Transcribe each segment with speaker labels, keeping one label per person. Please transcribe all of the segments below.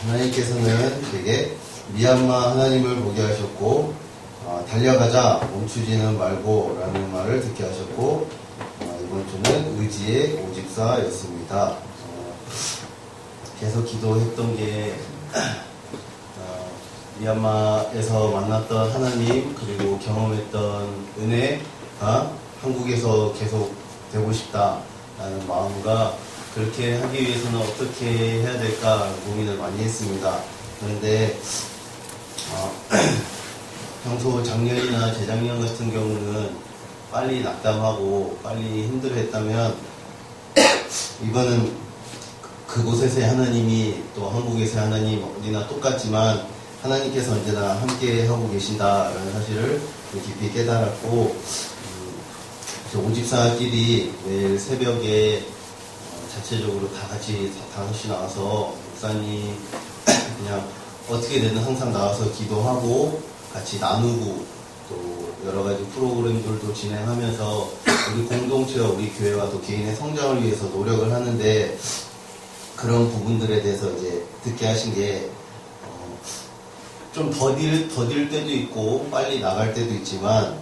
Speaker 1: 하나님께서는 제게 미얀마 하나님을 보게 하셨고 달려가자 멈추지는 말고 라는 말을 듣게 하셨고 이번 주는 의지의 오집사였습니다. 계속 기도했던 게 미얀마에서 만났던 하나님 그리고 경험했던 은혜가 한국에서 계속 되고 싶다라는 마음과 그렇게 하기 위해서는 어떻게 해야 될까 고민을 많이 했습니다. 그런데 평소 작년이나 재작년 같은 경우는 빨리 낙담하고 빨리 힘들어했다면 이번은 그곳에서의 하나님이 또 한국에서의 하나님 어디나 똑같지만 하나님께서 언제나 함께 하고 계신다라는 사실을 깊이 깨달았고 오집사끼리 매일 새벽에 자체적으로 다 같이 5시 나와서 목사님 그냥 어떻게 되든 항상 나와서 기도하고 같이 나누고 또 여러 가지 프로그램들도 진행하면서 우리 공동체와 우리 교회와 또 개인의 성장을 위해서 노력을 하는데 그런 부분들에 대해서 이제 듣게 하신 게 좀 더딜 때도 있고 빨리 나갈 때도 있지만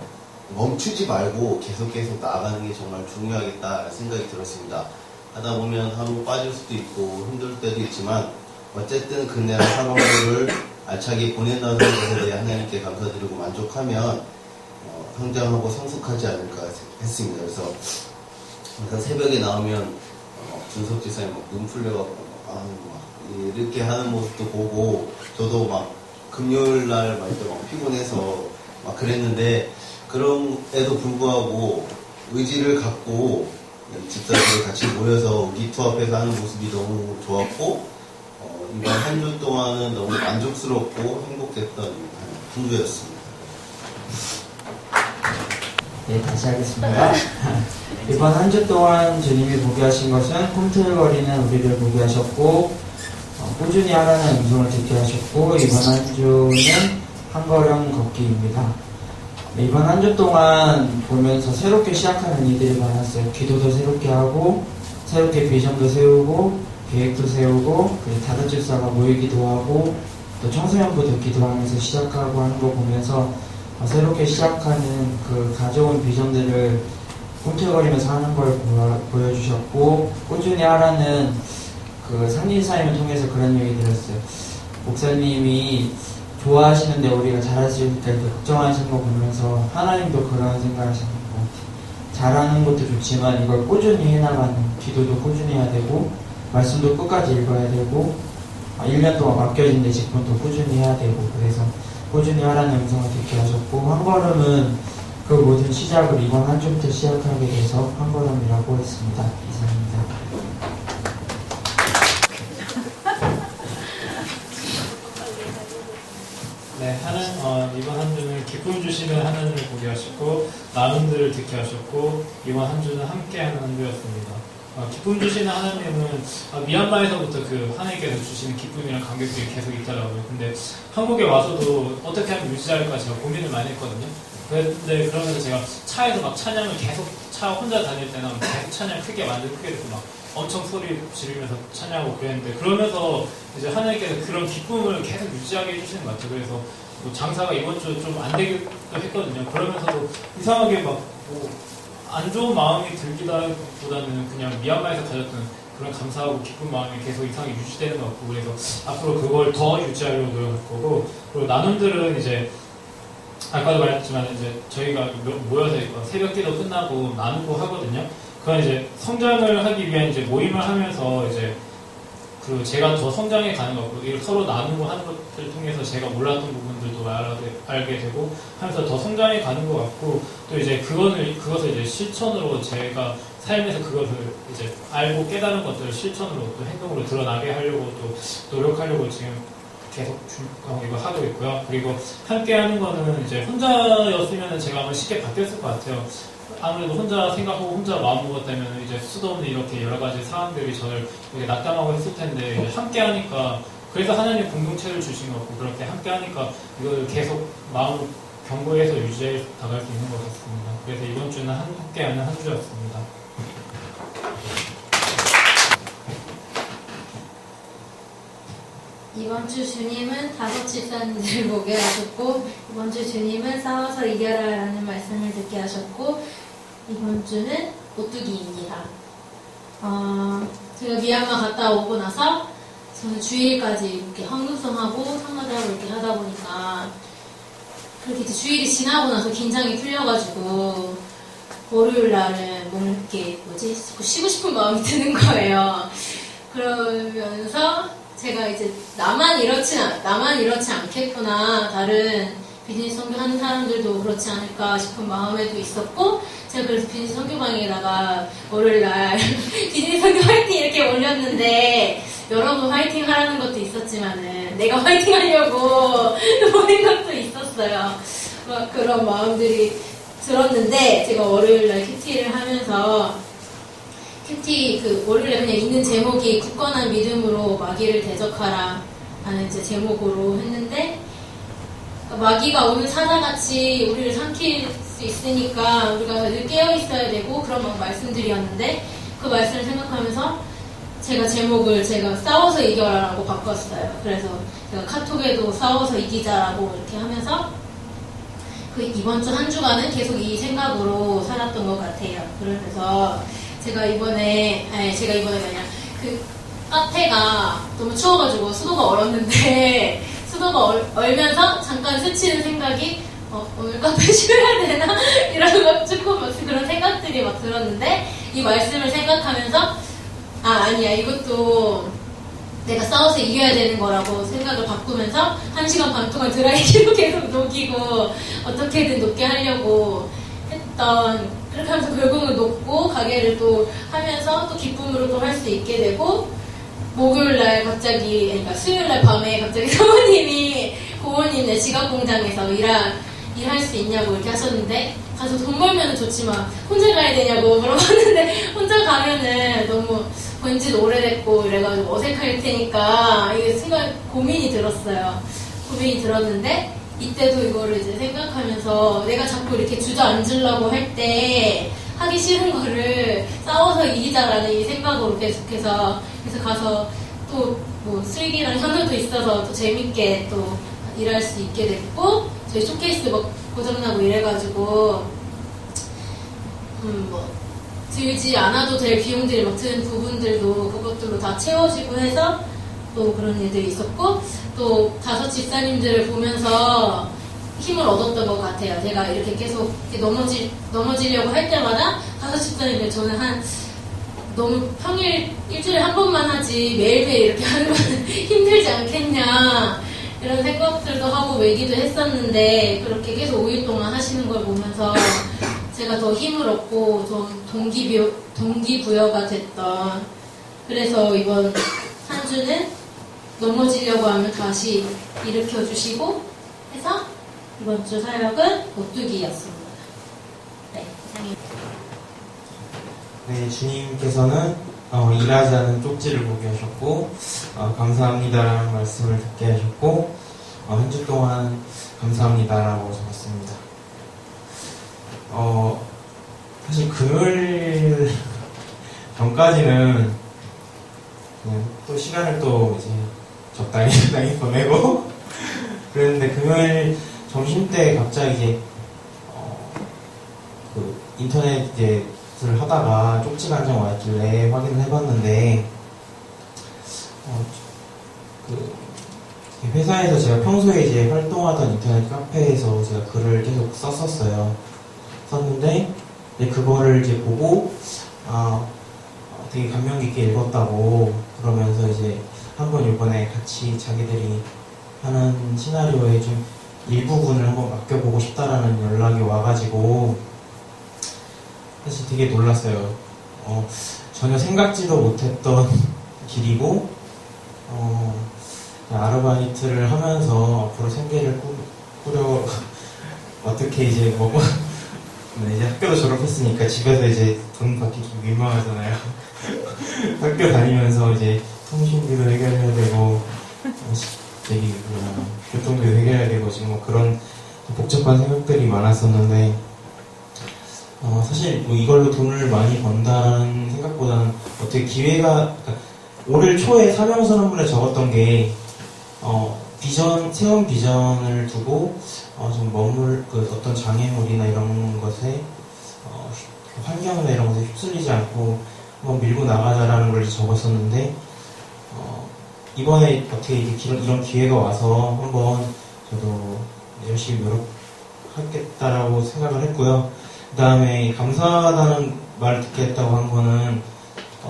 Speaker 1: 멈추지 말고 계속 나아가는 게 정말 중요하겠다라는 생각이 들었습니다. 하다 보면 하루 빠질 수도 있고 힘들 때도 있지만 어쨌든 그날 하루를 알차게 보낸다는 것에 대해 하나님께 감사드리고 만족하면 성장하고 성숙하지 않을까 했습니다. 그래서 항상 새벽에 나오면 준석 지사님 눈 풀려갖고 이렇게 하는 모습도 보고 저도 막 금요일날 막 피곤해서 막 그랬는데 그럼에도 불구하고 의지를 갖고 집사들이 같이 모여서 기투합해서 하는 모습이 너무 좋았고 이번 한 주 동안은 너무 만족스럽고 행복했던 한 주였습니다.
Speaker 2: 네, 다시 하겠습니다. 이번 한 주 동안 주님이 보게 하신 것은 꿈틀거리는 우리를 보게 하셨고 꾸준히 하라는 음성을 듣게 하셨고 이번 한 주는 한 걸음 걷기입니다. 이번 한 주 동안 보면서 새롭게 시작하는 일들이 많았어요. 기도도 새롭게 하고 새롭게 비전도 세우고 계획도 세우고 그리고 다른 집사가 모이기도 하고 또 청소년부도 기도하면서 시작하고 하는 거 보면서 새롭게 시작하는 그 가져온 비전들을 꿈틀거리면서 하는 걸 보여주셨고 꾸준히 하라는 그 상진사임을 통해서 그런 얘기 들었어요. 목사님이 좋아하시는데 우리가 잘하실 때 걱정하시는 거 보면서 하나님도 그런 생각을 하시는 것 같아요. 잘하는 것도 좋지만 이걸 꾸준히 해나가는 기도도 꾸준히 해야 되고 말씀도 끝까지 읽어야 되고 1년 동안 맡겨진 내 직분도 꾸준히 해야 되고 그래서 꾸준히 하라는 음성을 듣게 하셨고 한 걸음은 그 모든 시작을 이번 한 주부터 시작하게 돼서 한 걸음이라고 했습니다. 이상입니다.
Speaker 3: 네, 이번 한 주는 기쁨 주시는 하나님을 보게 하셨고 나눔들을 듣게 하셨고 이번 한 주는 함께하는 한 주였습니다. 기쁨 주시는 하나님은 미얀마에서부터 그 하나님께서 주시는 기쁨이랑 감격들이 계속 있더라고요. 근데 한국에 와서도 어떻게 하면 유지할까 제가 고민을 많이 했거든요. 근데 그러면서 제가 차에서 막 찬양을 계속 차 혼자 다닐 때는 계속 찬양 크게 완전 크게 듣고 막 엄청 소리 지르면서 찬양하고 그랬는데 그러면서 이제 하나님께서 그런 기쁨을 계속 유지하게 해주시는 것 같아요. 그래서 뭐 장사가 이번 주 좀 안 되기도 했거든요. 그러면서도 이상하게 막 안 좋은 마음이 들기보다는 그냥 미얀마에서 가졌던 그런 감사하고 기쁜 마음이 계속 이상하게 유지되는 것 같고 그래서 앞으로 그걸 더 유지하려고 노력할 거고 그리고 나눔들은 이제 아까도 말했지만 이제 저희가 모여서 새벽 기도 끝나고 나누고 하거든요. 그건 이제 성장을 하기 위한 이제 모임을 하면서 이제 그 제가 더 성장해 가는 거고 이걸 서로 나누고 하는 것들을 통해서 제가 몰랐던 부분들도 알게 되고 하면서 더 성장해 가는 것 같고 또 이제 그것을 이제 실천으로 제가 삶에서 그것을 이제 알고 깨달은 것들을 실천으로 또 행동으로 드러나게 하려고 또 노력하려고 지금 계속 이거 하고 있고요. 그리고 함께 하는 거는 이제 혼자였으면 제가 아마 쉽게 바뀌었을 것 같아요. 아무래도 혼자 생각하고 혼자 마음 먹었다면 이제 수도 없는 이렇게 여러 가지 사람들이 저를 이렇게 낙담하고 했을 텐데 이제 함께 하니까 그래서 하나님 공동체를 주신 것 같고 그렇게 함께 하니까 이걸 계속 마음을 견고해서 유지해 나갈 수 있는 것 같습니다. 그래서 이번 주는 함께 하는 한 주였습니다.
Speaker 4: 이번 주 주님은 5 집사님들을 보게 하셨고, 이번 주 주님은 싸워서 이겨라 라는 말씀을 듣게 하셨고, 이번 주는 오뚜기입니다. 제가 미얀마 갔다 오고 나서 저는 주일까지 이렇게 헌금성하고 성가대하고 이렇게 하다 보니까 그렇게 이제 주일이 지나고 나서 긴장이 풀려가지고 월요일 날은 뭔가 이렇게 자꾸 쉬고 싶은 마음이 드는 거예요. 그러면서 제가 이제 나만 이렇지 않겠구나, 다른 비즈니스 선교하는 사람들도 그렇지 않을까 싶은 마음에도 있었고, 제가 그래서 비즈니스 선교방에다가 월요일날 비즈니스 선교 화이팅 이렇게 올렸는데, 여러분 화이팅 하라는 것도 있었지만은 내가 화이팅 하려고 보낸 것도 있었어요. 막 그런 마음들이 들었는데, 제가 월요일날 큐티를 하면서 큐티 월요일에 그냥 있는 제목이 굳건한 믿음으로 마귀를 대적하라 하는 이제 제목으로 했는데, 마귀가 오는 사자같이 우리를 삼킬 수 있으니까 우리가 늘 깨어 있어야 되고, 그런 막 말씀들이었는데, 그 말씀을 생각하면서 제가 제목을 싸워서 이겨라라고 바꿨어요. 그래서 제가 카톡에도 싸워서 이기자라고 이렇게 하면서 이번 주 한 주간은 계속 이 생각으로 살았던 것 같아요. 그래서 제가 이번에 그냥 카페가 너무 추워가지고 수도가 얼었는데, 수도가 얼면서 잠깐 스치는 생각이 오늘 카페 쉬어야 되나? 이런 거 조금 그런 생각들이 막 들었는데, 이 말씀을 생각하면서 아니야, 이것도 내가 싸워서 이겨야 되는 거라고 생각을 바꾸면서 1시간 반 동안 드라이기로 계속 녹이고 어떻게든 녹게 하려고 그렇게 하면서 결국은 녹고 가게를 또 하면서 또 기쁨으로 또 할 수 있게 되고, 목요일날 그러니까 수요일날 밤에 갑자기 사모님이 고모님네 지갑 공장에서 일할 수 있냐고 이렇게 하셨는데, 가서 돈 벌면 좋지만 혼자 가야 되냐고 물어봤는데, 혼자 가면은 너무 본지도 오래됐고 이래가지고 어색할 테니까 이게 순간 고민이 들었는데, 이때도 이거를 이제 생각하면서 내가 자꾸 이렇게 주저앉으려고 할 때 하기 싫은 거를 싸워서 이기자라는 이 생각으로 계속해서, 그래서 가서 또 뭐 슬기랑 현우도 있어서 또 재밌게 또 일할 수 있게 됐고, 저희 쇼케이스 막 고장나고 이래가지고 들지 않아도 될 비용들이 막 드는 부분들도 그것들로 다 채워지고 해서 또 그런 일들이 있었고, 또 5 집사님들을 보면서 힘을 얻었던 것 같아요. 제가 이렇게 계속 넘어지려고 할 때마다 5 집사님들, 저는 너무 평일 일주일에 한 번만 하지 매일매일 이렇게 하는 건 힘들지 않겠냐, 이런 생각들도 하고 외기도 했었는데, 그렇게 계속 5일 동안 하시는 걸 보면서 제가 더 힘을 얻고 좀 동기부여가 됐던, 그래서 이번 한 주는 넘어지려고 하면 다시 일으켜주시고 해서 이번 주 사역은 오뚜기였습니다. 네, 이상입니다.
Speaker 2: 네, 주님께서는 일하지 않은 쪽지를 보게 하셨고, 감사합니다라는 말씀을 듣게 하셨고, 한 주 동안 감사합니다라고 적었습니다. 사실 금요일 전까지는 그냥 또 시간을 또 이제 적당히 보내고 그랬는데, 금요일 점심 때 갑자기 이제 인터넷을 하다가 쪽지가 한 장 와있길래 확인을 해봤는데, 회사에서 제가 평소에 이제 활동하던 인터넷 카페에서 제가 글을 계속 썼는데, 그거를 이제 보고 되게 감명 깊게 읽었다고 그러면서 이제 한번 이번에 같이 자기들이 하는 시나리오에 좀 일부분을 한번 맡겨보고 싶다라는 연락이 와가지고 사실 되게 놀랐어요. 전혀 생각지도 못했던 길이고, 아르바이트를 하면서 앞으로 생계를 꾸려 어떻게 이제 이제 학교도 졸업했으니까 집에서 이제 돈 받기 좀 민망하잖아요. 학교 다니면서 이제 통신비도 해결해야 되고, 교통비도 해결해야 되고, 지금 그런 복잡한 생각들이 많았었는데, 사실 이걸로 돈을 많이 번다는 생각보다는 어떻게 기회가, 그러니까 올 초에 사명선언문에 적었던 게 세운 비전을 두고 좀 어떤 장애물이나 이런 것에 환경이나 이런 것에 휩쓸리지 않고 한번 밀고 나가자라는 걸 적었었는데 이번에 어떻게 이런 기회가 와서 한번 저도 열심히 노력하겠다라고 생각을 했고요. 그 다음에 감사하다는 말을 듣겠다고 한 거는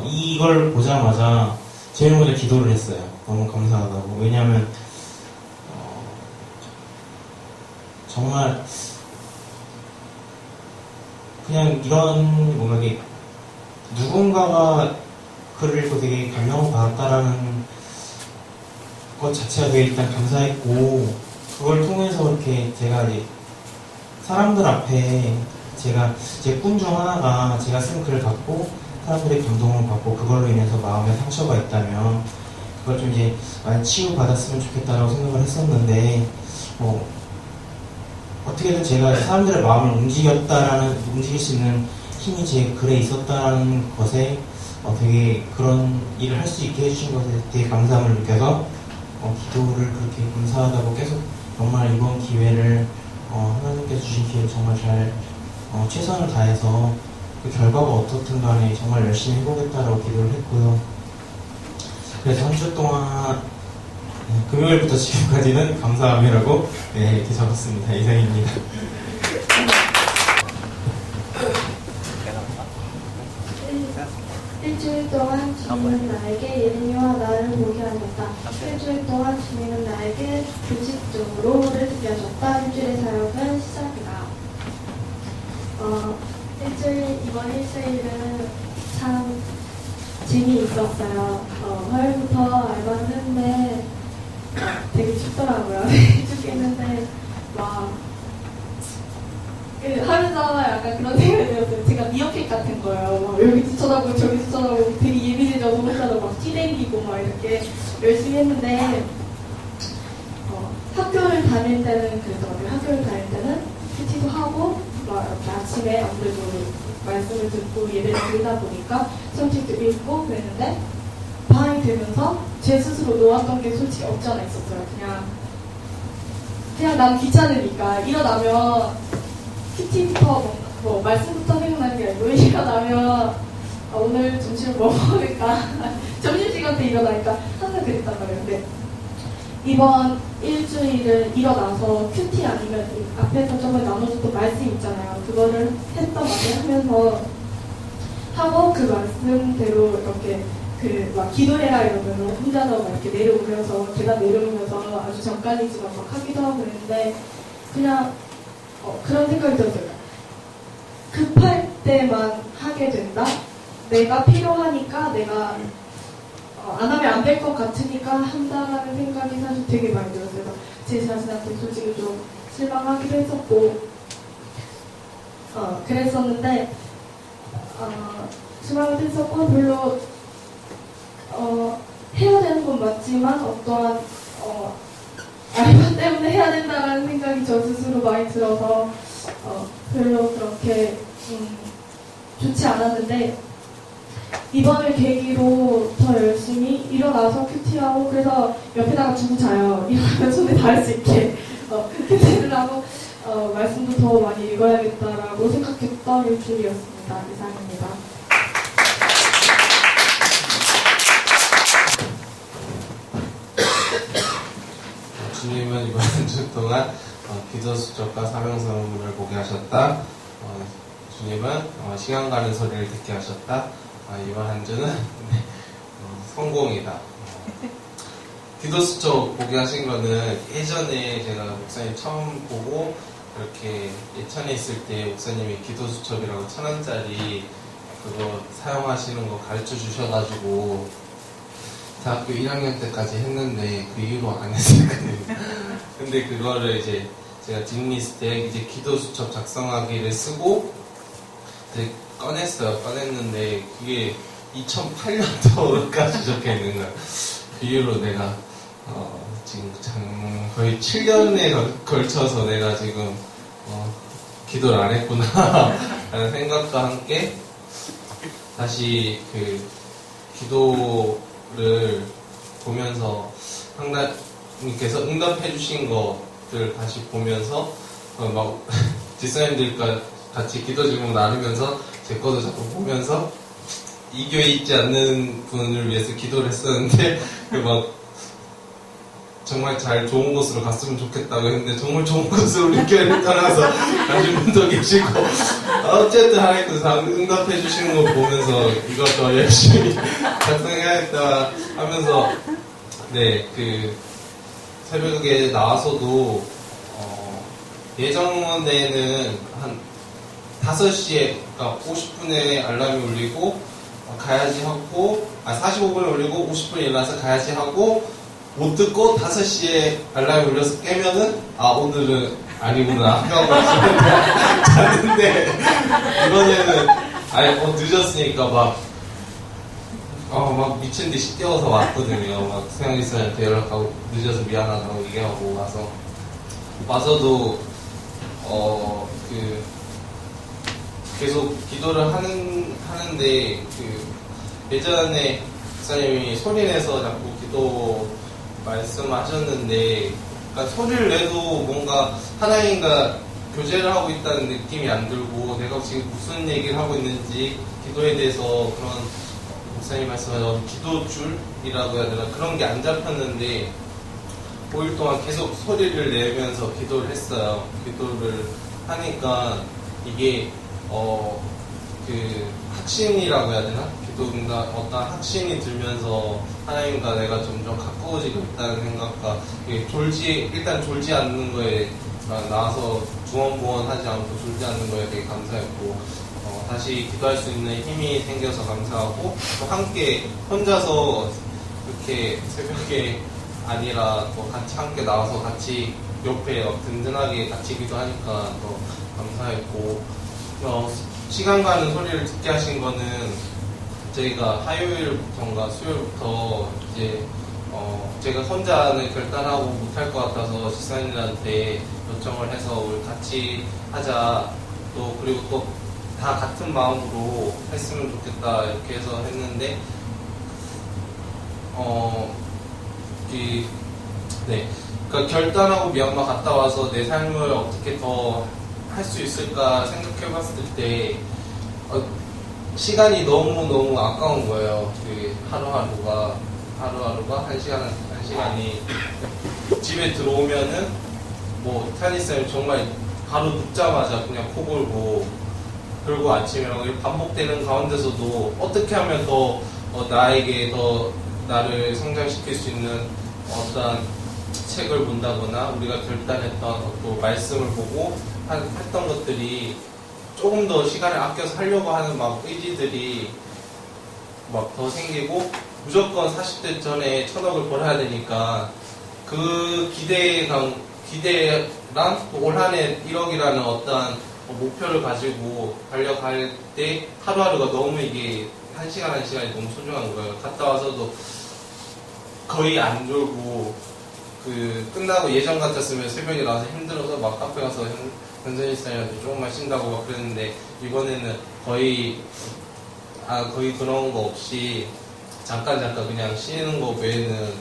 Speaker 2: 이걸 보자마자 제일 먼저 기도를 했어요. 너무 감사하다고. 왜냐하면 정말 그냥 이런 뭔가 이게 누군가가 글을 읽고 되게 감명을 받았다라는 것 자체가 되게 일단 감사했고, 그걸 통해서 이렇게 제가 이제 사람들 앞에 제 꿈 중 하나가 제가 쓴 글을 갖고 사람들의 감동을 받고 그걸로 인해서 마음에 상처가 있다면 그걸 좀 이제 많이 치유받았으면 좋겠다라고 생각을 했었는데, 어떻게든 제가 사람들의 마음을 움직일 수 있는 힘이 제 글에 있었다는 것에 되게 그런 일을 할 수 있게 해주신 것에 되게 감사함을 느껴서 기도를 그렇게 감사하다고 계속 정말 이번 기회를 하나님께서 주신 기회를 정말 잘 최선을 다해서 그 결과가 어떻든 간에 정말 열심히 해보겠다라고 기도를 했고요. 그래서 한 주 동안 금요일부터 지금까지는 감사함이라고 이렇게 적었습니다. 이상입니다.
Speaker 5: 일주일 동안 주님은 나에게 예레미야와 나를 보게 하셨다. 일주일 동안 주님은 나에게 규칙적으로를 듣게 하셨다. 일주일의 사역은 시작이다. 이번 일주일은 참 재미있었어요. 화요일부터 알바를 했는데 되게 춥더라고요. 춥겠는데 하면서 약간 그런 생각이 들었어요. 제가 미어캣 같은 거예요. 여기 뒤쳐다보고 저기 뒤쳐다보고 되게 예민해져서 혼자서 막 뛰댕기고 막 이렇게 열심히 했는데 학교를 다닐 때는 그래서 학교를 다닐 때는 PT도 하고 막 이렇게 아침에 아무래도 말씀을 듣고 예배를 드리다 보니까 성책도 읽고 그랬는데 방학이 되면서 제 스스로 놓았던 게 솔직히 없지 않아 있었어요. 그냥 난 귀찮으니까 일어나면 PT부터 말씀부터 생각나는 게 아니고 일어나면 오늘 점심을 뭐 먹을까 점심시간 때 일어나니까 항상 그랬단 말이에요. 근데 이번 일주일을 일어나서 큐티 아니면 앞에서 저번에 나눠줬던 말씀 있잖아요. 그거를 했던 말을 하면서 하고 그 말씀대로 이렇게 막 기도해라 이러면 혼자서 막 이렇게 내려오면서 계단 내려오면서 아주 잠깐이지만 막 하기도 하고 그랬는데 그냥 그런 생각이 들었어요. 급할 때만 하게 된다? 내가 필요하니까 내가 안 하면 안 될 것 같으니까 한다라는 생각이 사실 되게 많이 들었어요. 제 자신한테 솔직히 좀 실망하기도 했었고 그랬었는데 실망도 했었고 별로 해야 되는 건 맞지만 어떠한 알바 때문에 해야 된다는 생각이 저 스스로 많이 들어서 별로 그렇게 좋지 않았는데 이번을 계기로 더 열심히 일어나서 큐티하고 그래서 옆에다가 두고 자요. 일어나면 손에 닿을 수 있게 큐티를 하고 말씀도 더 많이 읽어야겠다라고 생각했던 일주일이었습니다. 이상입니다.
Speaker 6: 주님은 이번 한 주 동안 기도 수첩과 사명선물을 보게 하셨다. 주님은 시간 가는 소리를 듣게 하셨다. 이번 한 주는 성공이다. 기도 수첩 보게 하신 거는 예전에 제가 목사님 처음 보고 이렇게 예천에 있을 때 목사님이 기도 수첩이라고 1,000원짜리 그거 사용하시는 거 가르쳐 주셔가지고 대학교 1학년 때까지 했는데 그 이후로 안 했었거든요. 근데 그거를 이제 제가 뒷리스트에 이제 기도 수첩 작성하기를 쓰고 꺼냈어요. 꺼냈는데 그게 2008년도까지 적혀 있는 거야. 그 이후로 내가 지금 거의 7년에 걸쳐서 내가 지금 기도를 안 했구나 라는 생각과 함께 다시 그 기도를 보면서 주님께서 응답해 주신 것들 다시 보면서 막 집사님들과 같이 기도 제목 나누면서 제 것도 자꾸 보면서 이 교회에 있지 않는 분을 위해서 기도를 했었는데 막 정말 잘 좋은 곳으로 갔으면 좋겠다고 했는데 정말 좋은 곳으로 우리 교회를 떠나서 가신 분도 계시고 어쨌든 하나님께서 응답해 주시는 거 보면서 이거 더 열심히 작성해야겠다 하면서 그 새벽에 나와서도 예전에는 한 5시에 그러니까 50분에 알람이 울리고 가야지 하고 45분에 울리고 50분에 일어나서 가야지 하고 못 듣고 5시에 알람이 울려서 깨면은 오늘은 아니구나 하고 잤는데 이번에는 늦었으니까 막 미친 듯이 뛰어서 왔거든요. 막 수양지사한테 연락하고 늦어서 미안하다고 얘기하고 와서도 계속 기도를 하는데 예전에 목사님이 소리내서 자꾸 기도 말씀하셨는데 그러니까 소리를 내도 뭔가 하나님과 교제를 하고 있다는 느낌이 안 들고 내가 지금 무슨 얘기를 하고 있는지 기도에 대해서 그런 목사님 말씀하신 기도줄이라고 해야 되나 그런 게 안 잡혔는데 5일 동안 계속 소리를 내면서 기도를 했어요. 기도를 하니까 이게 확신이라고 해야 되나? 기도가 어떤 확신이 들면서 하나님과 내가 점점 가까워지고 있다는 생각과 일단 졸지 않는 거에 나와서 중원부원하지 않고 졸지 않는 거에 되게 감사했고 다시 기도할 수 있는 힘이 생겨서 감사하고 또 함께 혼자서 이렇게 새벽에 아니라 또 같이 함께 나와서 같이 옆에 든든하게 같이 기도하니까 더 감사했고 시간 가는 소리를 듣게 하신 거는 저희가 화요일부터인가 수요일부터 이제 제가 혼자는 결단하고 못할 것 같아서 집사님들한테 요청을 해서 우리 같이 하자 그리고 또 다 같은 마음으로 했으면 좋겠다 이렇게 해서 했는데 그러니까 결단하고 미얀마 갔다 와서 내 삶을 어떻게 더 할 수 있을까 생각해 봤을 때 시간이 너무 아까운 거예요. 하루하루가 한 시간이 집에 들어오면은 타니쌤 정말 바로 눕자마자 그냥 코 골고 그리고 아침이라고 반복되는 가운데서도 어떻게 하면 더 나에게 더 나를 성장시킬 수 있는 어떤 책을 본다거나 우리가 결단했던 또 말씀을 보고 했던 것들이 조금 더 시간을 아껴서 하려고 하는 의지들이 더 생기고 무조건 40대 전에 1,000억을 벌어야 되니까 그 기대랑 또 올 한 해 1억이라는 어떤 목표를 가지고 달려갈 때 하루하루가 너무 이게 한 시간이 너무 소중한 거예요. 갔다 와서도 거의 안 졸고 끝나고 예전 같았으면 새벽에 나와서 힘들어서 막 카페 가서 현선이사님한테 조금만 쉰다고 막 그랬는데 이번에는 거의 그런 거 없이 잠깐 그냥 쉬는 거 외에는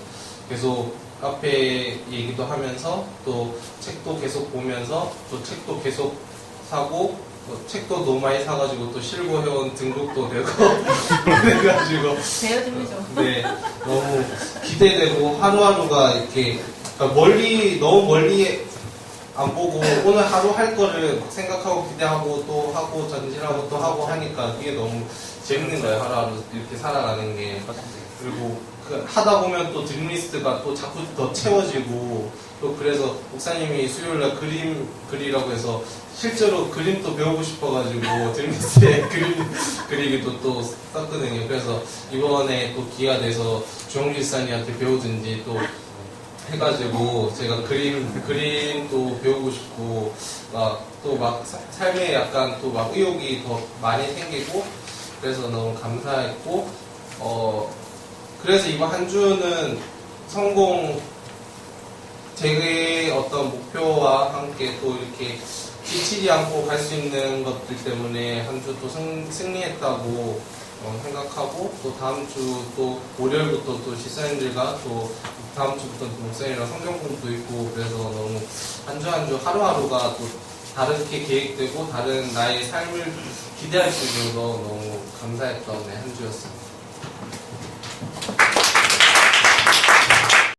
Speaker 6: 계속 카페 얘기도 하면서 또 책도 계속 보면서 또 책도 계속 사고 책도 너무 많이 사가지고 또 실고 회원 등록도 되고 그래가지고
Speaker 4: 배워드리죠.
Speaker 6: 네 너무 기대되고 하루하루가 이렇게 너무 멀리 안 보고 오늘 하루 할 거를 생각하고 기대하고 또 하고 전진하고 또 하고 하니까 그게 너무 재밌는 거예요. 하루하루 이렇게 살아가는 게. 그리고 하다 보면 또 드림리스트가 또 자꾸 더 채워지고 또 그래서 목사님이 수요일날 그림 그리라고 해서 실제로 그림도 배우고 싶어가지고 드림리스트에 그리기도 또 썼거든요. 그래서 이번에 또 기회가 돼서 주영기 집사님한테 배우든지 또 해가지고 제가 그림도 배우고 싶고 또 삶에 약간 또 의욕이 더 많이 생기고 그래서 너무 감사했고 그래서 이번 한 주는 제 어떤 목표와 함께 또 이렇게 지치지 않고 갈 수 있는 것들 때문에 한 주 또 승리했다고 생각하고 또 다음 주 또 월요일부터 또 시사님들과 또 다음 주부터 목사님이랑 성경 공부도 있고 그래서 너무 한 주 한 주 하루하루가 또 다르게 계획되고 다른 나의 삶을 기대할 수 있어서 너무 감사했던 한 주였습니다.